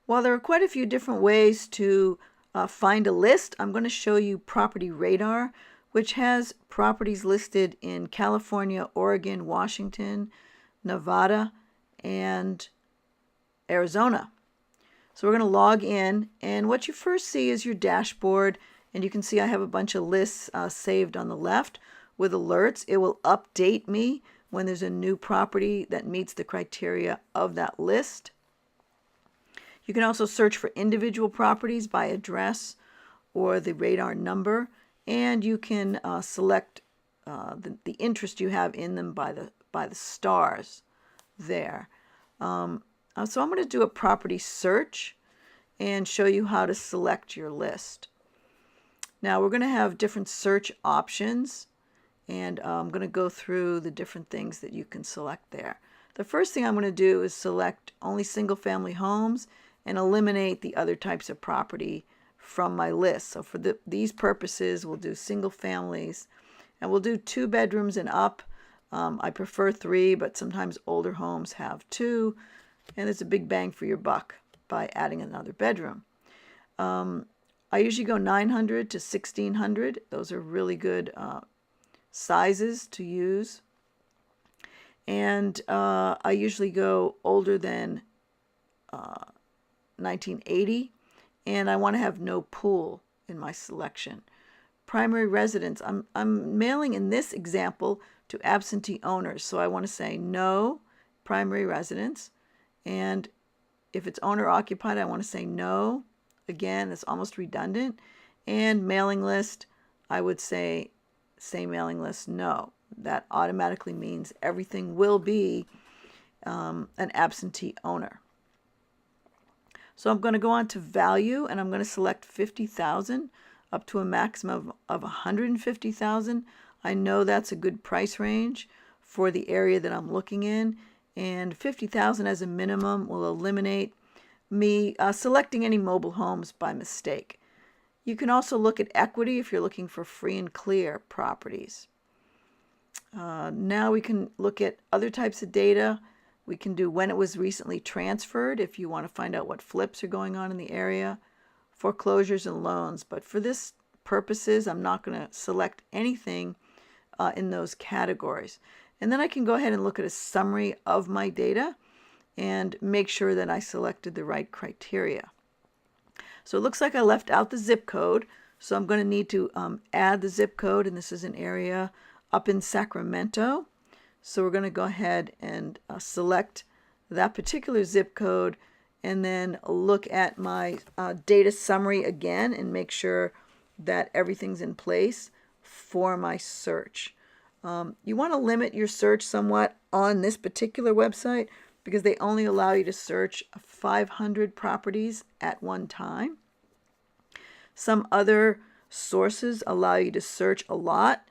While there are quite a few different ways to find a list, I'm going to show you Property Radar, which has properties listed in California, Oregon, Washington, Nevada, and Arizona. So we're going to log in, and what you first see is your dashboard, and you can see I have a bunch of lists saved on the left with alerts. It will update me when there's a new property that meets the criteria of that list. You can also search for individual properties by address or the radar number, and you can select the interest you have in them by the stars there. So I'm going to do a property search and show you how to select your list. Now we're going to have different search options, and I'm going to go through the different things that you can select there. The first thing I'm going to do is select only single-family homes and eliminate the other types of property from my list. So for these purposes, we'll do single families, and we'll do 2 bedrooms and up. I prefer 3, but sometimes older homes have 2, and it's a big bang for your buck by adding another bedroom. I usually go 900 to 1600. Those are really good sizes to use. And I usually go older than 1980, and I want to have no pool in my selection. Primary residence, I'm mailing in this example to absentee owners, so I want to say no primary residence, and if it's owner occupied, I want to say no. Again, it's almost redundant. And mailing list, I would say mailing list no. That automatically means everything will be an absentee owner. So I'm going to go on to value, and I'm going to select 50,000 up to a maximum of 150,000. I know that's a good price range for the area that I'm looking in, and 50,000 as a minimum will eliminate me selecting any mobile homes by mistake. You can also look at equity if you're looking for free and clear properties. Now we can look at other types of data. We can do when it was recently transferred if you want to find out what flips are going on in the area, foreclosures and loans. But for this purposes, I'm not going to select anything in those categories. And then I can go ahead and look at a summary of my data and make sure that I selected the right criteria. So it looks like I left out the zip code, so I'm going to need to add the zip code, and this is an area up in Sacramento. So we're going to go ahead and select that particular zip code, and then look at my data summary again and make sure that everything's in place for my search. You want to limit your search somewhat on this particular website because they only allow you to search 500 properties at one time. Some other sources allow you to search a lot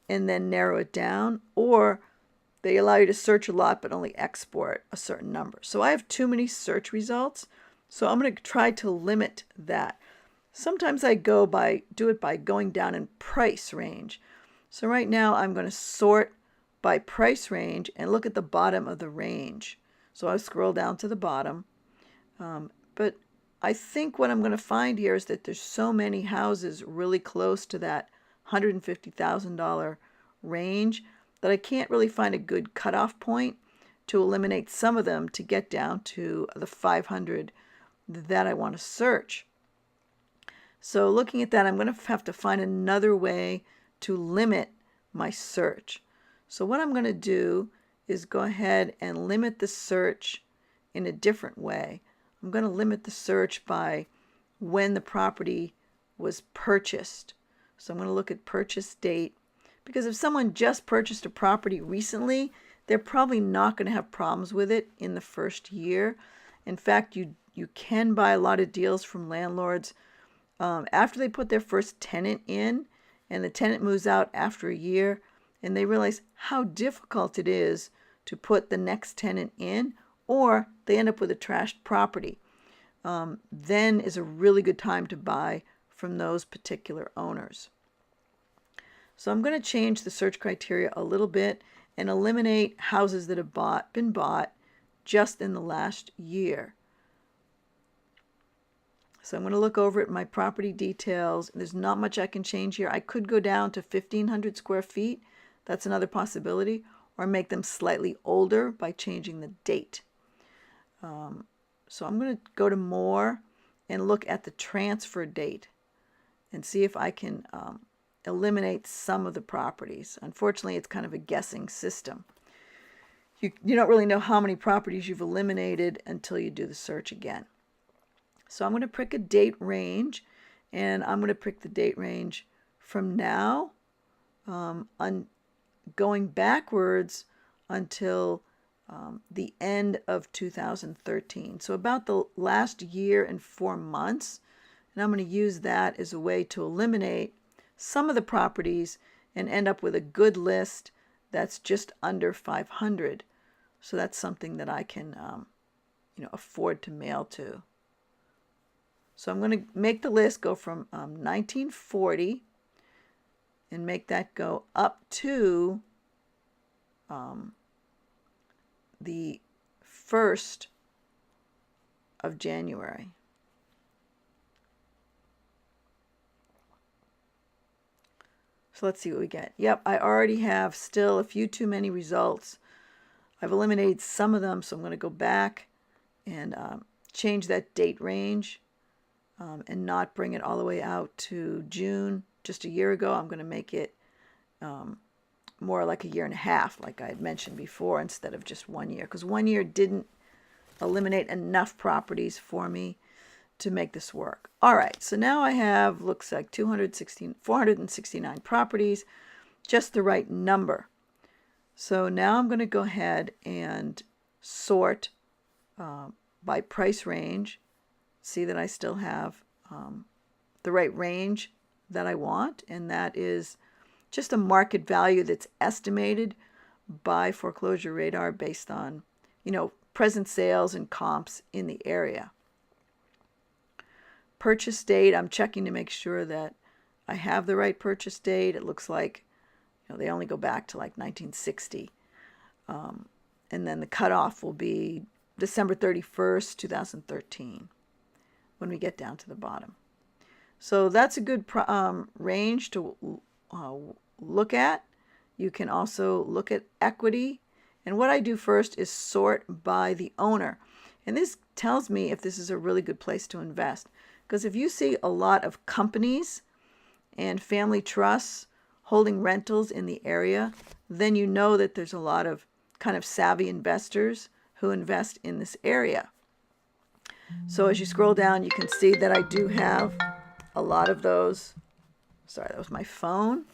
and then narrow it down, or they allow you to search a lot but only export a certain number. So I have too many search results, so I'm going to try to limit that. Sometimes I do it by going down in price range. So right now I'm going to sort by price range and look at the bottom of the range. So I scroll down to the bottom, but I think what I'm going to find here is that there's so many houses really close to that $150,000 range that I can't really find a good cutoff point to eliminate some of them to get down to the 500 that I want to search. So looking at that, I'm going to have to find another way to limit my search. So what I'm going to do is go ahead and limit the search in a different way. I'm going to limit the search by when the property was purchased. So I'm going to look at purchase date, because if someone just purchased a property recently, they're probably not going to have problems with it in the first year. In fact, you can buy a lot of deals from landlords after they put their first tenant in, and the tenant moves out after a year, and they realize how difficult it is to put the next tenant in, or they end up with a trashed property. Then is a really good time to buy from those particular owners. So I'm going to change the search criteria a little bit and eliminate houses that have been bought just in the last year. So I'm going to look over at my property details. There's not much I can change here. I could go down to 1,500 square feet. That's another possibility. Or make them slightly older by changing the date. So I'm going to go to more and look at the transfer date and see if I can eliminate some of the properties. Unfortunately, it's kind of a guessing system. You don't really know how many properties you've eliminated until you do the search again. So I'm going to pick a date range, and I'm going to pick the date range from now going backwards until the end of 2013. So about the last year and 4 months. And I'm going to use that as a way to eliminate some of the properties and end up with a good list that's just under 500. So that's something that I can afford to mail to. So I'm going to make the list go from 1940 and make that go up to the 1st of January. So let's see what we get. Yep, I already have still a few too many results. I've eliminated some of them, so I'm going to go back and change that date range and not bring it all the way out to June. Just a year ago, I'm going to make it more like a year and a half, like I had mentioned before, instead of just 1 year, because 1 year didn't eliminate enough properties for me to make this work. All right, so now I have, looks like 469 properties, just the right number. So now I'm going to go ahead and sort by price range, see that I still have the right range that I want, and that is just a market value that's estimated by Foreclosure Radar based on, present sales and comps in the area. Purchase date, I'm checking to make sure that I have the right purchase date. It looks like they only go back to like 1960. And then the cutoff will be December 31st, 2013, when we get down to the bottom. So that's a good range to look at. You can also look at equity. And what I do first is sort by the owner. And this tells me if this is a really good place to invest. Because if you see a lot of companies and family trusts holding rentals in the area, then you know that there's a lot of kind of savvy investors who invest in this area. So as you scroll down, you can see that I do have a lot of those. Sorry, that was my phone.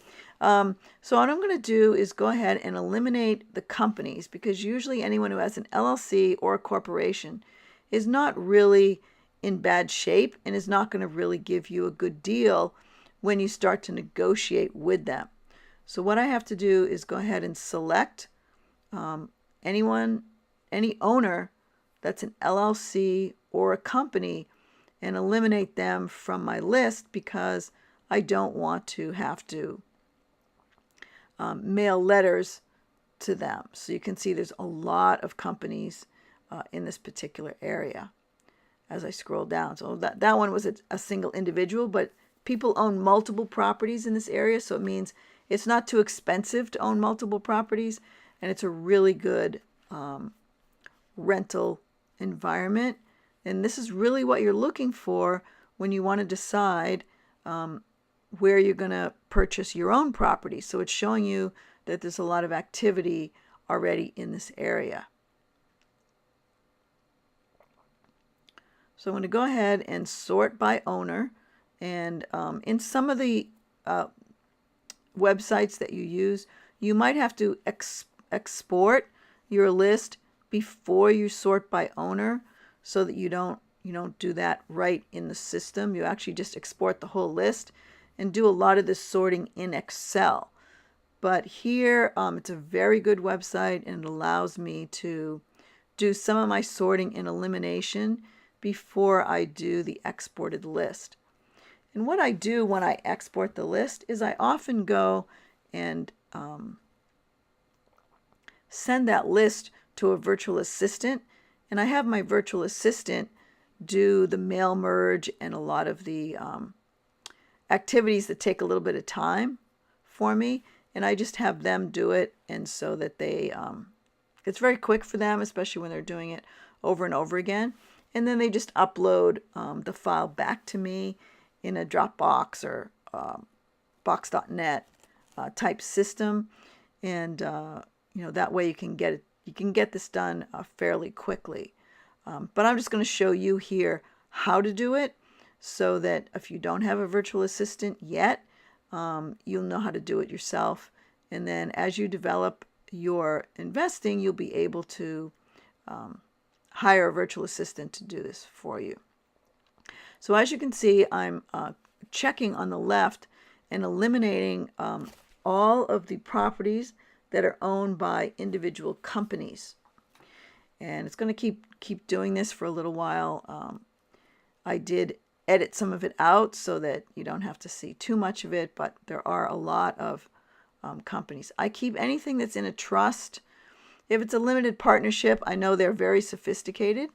So what I'm going to do is go ahead and eliminate the companies, because usually anyone who has an LLC or a corporation is not really in bad shape and is not going to really give you a good deal when you start to negotiate with them. So what I have to do is go ahead and select any owner that's an LLC or a company and eliminate them from my list, because I don't want to have to mail letters to them. So you can see there's a lot of companies in this particular area as I scroll down. So that one was a single individual, but people own multiple properties in this area, so it means it's not too expensive to own multiple properties, and it's a really good rental environment. And this is really what you're looking for when you want to decide where you're going to purchase your own property. So it's showing you that there's a lot of activity already in this area. So I'm going to go ahead and sort by owner. And in some of the websites that you use, you might have to export your list before you sort by owner, so that you don't do that right in the system. You actually just export the whole list and do a lot of this sorting in Excel. But here, it's a very good website, and it allows me to do some of my sorting and elimination before I do the exported list. And what I do when I export the list is I often go and send that list to a virtual assistant. And I have my virtual assistant do the mail merge and a lot of the activities that take a little bit of time for me, and I just have them do it, and so that they it's very quick for them, especially when they're doing it over and over again. And then they just upload the file back to me in a Dropbox or box.net type system, and that way you can get this done fairly quickly. But I'm just going to show you here how to do it, so that if you don't have a virtual assistant yet, you'll know how to do it yourself. And then as you develop your investing, you'll be able to hire a virtual assistant to do this for you. So as you can see, I'm checking on the left and eliminating all of the properties that are owned by individual companies. And it's going to keep doing this for a little while. I did edit some of it out so that you don't have to see too much of it, but there are a lot of companies. I keep anything that's in a trust. If it's a limited partnership, I know they're very sophisticated,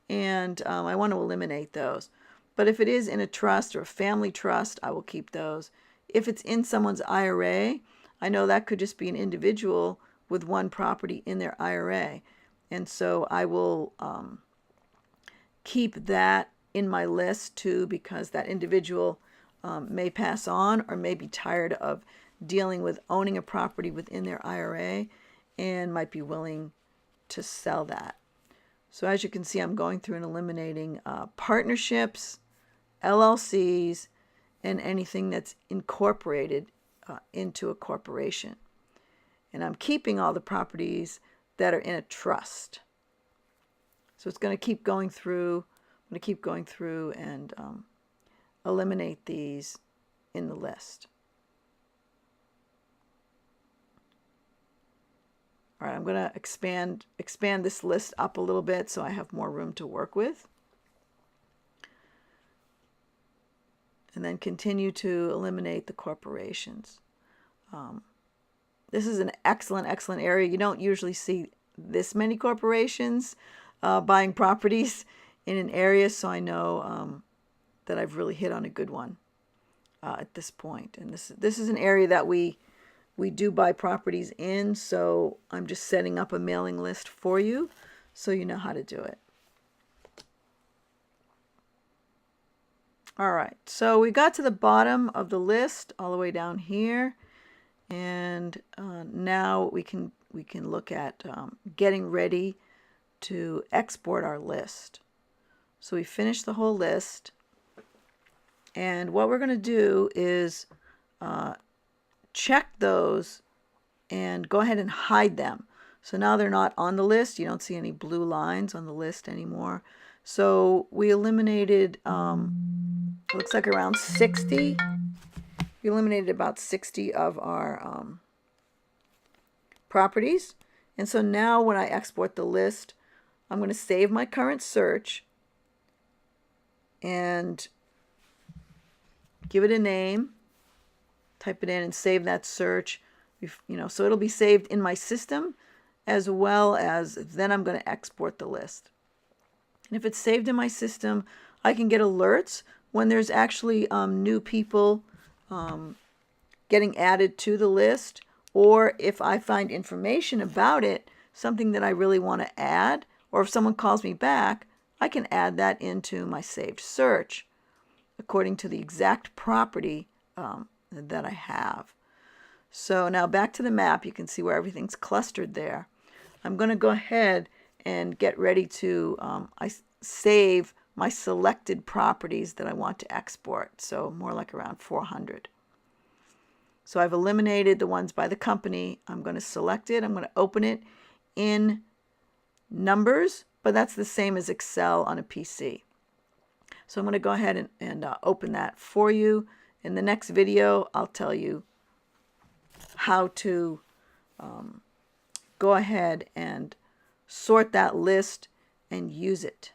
and I want to eliminate those. But if it is in a trust or a family trust, I will keep those. If it's in someone's IRA, I know that could just be an individual with one property in their IRA. And so I will keep that in my list too, because that individual may pass on or may be tired of dealing with owning a property within their IRA and might be willing to sell that. So as you can see, I'm going through and eliminating partnerships, LLCs, and anything that's incorporated into a corporation. And I'm keeping all the properties that are in a trust. So it's going to keep going through. I'm going to keep going through and eliminate these in the list. All right, I'm going to expand this list up a little bit so I have more room to work with. And then continue to eliminate the corporations. This is an excellent area. You don't usually see this many corporations buying properties in an area, so I know that I've really hit on a good one at this point. And this is an area that we do buy properties in, so I'm just setting up a mailing list for you so you know how to do it. All right, so we got to the bottom of the list all the way down here, and now we can look at getting ready to export our list. So we finished the whole list, and what we're going to do is check those and go ahead and hide them. So now they're not on the list. You don't see any blue lines on the list anymore. So we eliminated, looks like around 60. We eliminated about 60 of our properties. And so now when I export the list, I'm going to save my current search and give it a name, type it in and save that search. So it'll be saved in my system, as well as then I'm going to export the list. And if it's saved in my system, I can get alerts when there's actually new people getting added to the list, or if I find information about it, something that I really want to add, or if someone calls me back, I can add that into my saved search according to the exact property that I have. So now back to the map, you can see where everything's clustered there. I'm going to go ahead and get ready to save my selected properties that I want to export, so more like around 400. So I've eliminated the ones by the company. I'm going to select it. I'm going to open it in Numbers, but that's the same as Excel on a PC. So I'm going to go ahead and open that for you. In the next video, I'll tell you how to go ahead and sort that list and use it.